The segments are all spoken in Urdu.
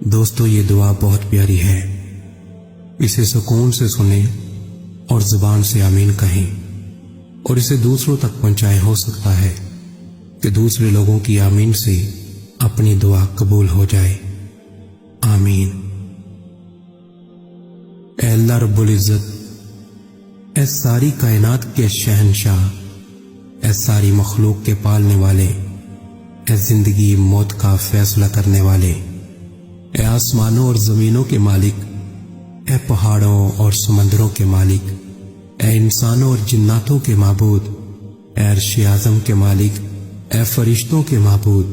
دوستو یہ دعا بہت پیاری ہے، اسے سکون سے سنیں اور زبان سے آمین کہیں اور اسے دوسروں تک پہنچائیں۔ ہو سکتا ہے کہ دوسرے لوگوں کی آمین سے اپنی دعا قبول ہو جائے۔ آمین۔ اے اللہ رب العزت، اے ساری کائنات کے شہنشاہ، اے ساری مخلوق کے پالنے والے، اے زندگی موت کا فیصلہ کرنے والے، اے آسمانوں اور زمینوں کے مالک، اے پہاڑوں اور سمندروں کے مالک، اے انسانوں اور جناتوں کے معبود، اے عرش اعظم کے مالک، اے فرشتوں کے معبود،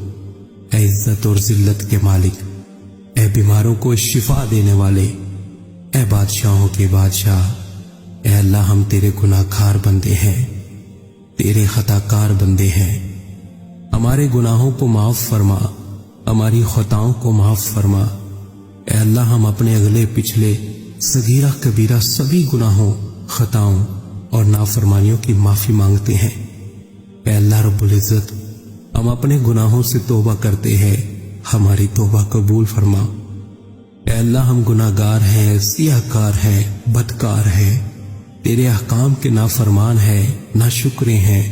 اے عزت اور ذلت کے مالک، اے بیماروں کو شفا دینے والے، اے بادشاہوں کے بادشاہ، اے اللہ ہم تیرے گناہ گار بندے ہیں، تیرے خطا کار بندے ہیں، ہمارے گناہوں کو معاف فرما، ہماری خطاؤں کو معاف فرما۔ اے اللہ ہم اپنے اگلے پچھلے صغیرہ کبیرہ سبھی گناہوں، خطاؤں اور نافرمانیوں کی معافی مانگتے ہیں۔ اے اللہ رب العزت، ہم اپنے گناہوں سے توبہ کرتے ہیں، ہماری توبہ قبول فرما۔ اے اللہ ہم گناہ گار ہیں، سیاہ کار ہیں، بدکار ہیں، تیرے احکام کے نافرمان ہیں، ناشکرے ہیں،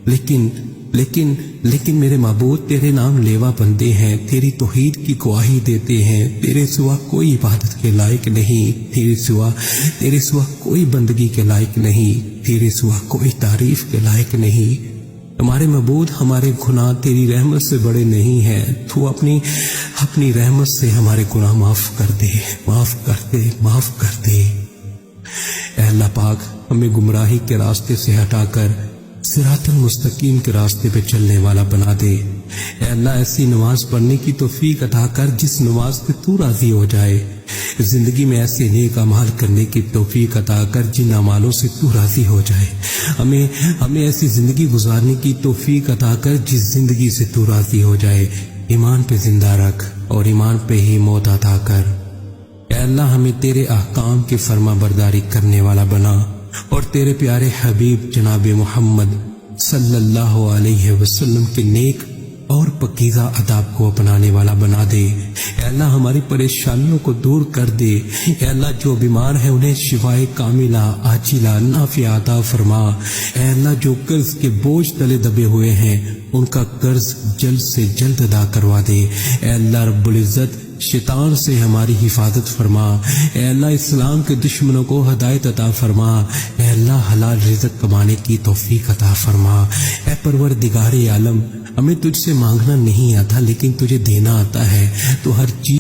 لیکن میرے معبود تیرے نام لیوا بندے ہیں، تیری توحید کی گواہی دیتے ہیں، تیرے سوا کوئی عبادت کے لائق نہیں، تیرے سوا کوئی بندگی کے لائق نہیں، تیرے سوا کوئی تعریف کے لائق نہیں۔ ہمارے معبود ہمارے گناہ تیری رحمت سے بڑے نہیں ہیں، تو اپنی رحمت سے ہمارے گناہ معاف کر دے، معاف کر دے، معاف کر دے۔ اے اللہ پاک ہمیں گمراہی کے راستے سے ہٹا کر صراط المستقیم کے راستے پہ چلنے والا بنا دے۔ اے اللہ ایسی نماز پڑھنے کی توفیق عطا کر جس نماز پہ تو راضی ہو جائے، زندگی میں ایسے نیک اعمال کرنے کی توفیق عطا کر جن اعمالوں سے تو راضی ہو جائے۔ ہمیں ایسی زندگی گزارنے کی توفیق عطا کر جس زندگی سے تو راضی ہو جائے۔ ایمان پہ زندہ رکھ اور ایمان پہ ہی موت عطا کر۔ اے اللہ ہمیں تیرے احکام کی فرما برداری کرنے والا بنا اور تیرے پیارے حبیب جناب محمد صلی اللہ علیہ وسلم کے نیک اور پکیزہ آداب کو اپنانے والا بنا دے۔ اے اللہ ہماری پریشانیوں کو دور کر دے۔ اے اللہ جو بیمار ہیں انہیں شفائے کاملہ عاجلہ نافعہ عطا فرما۔ اے اللہ جو قرض کے بوجھ تلے دبے ہوئے ہیں ان کا قرض جلد سے جلد ادا کروا دے۔ اے اللہ رب العزت شیطان سے ہماری حفاظت فرما۔ اے اللہ اسلام کے دشمنوں کو ہدایت عطا فرما۔ اے اللہ حلال رزق کمانے کی توفیق عطا فرما۔ اے پروردگار عالم، ہمیں تجھ سے مانگنا نہیں آتا لیکن تجھے دینا آتا ہے، تو ہر چیز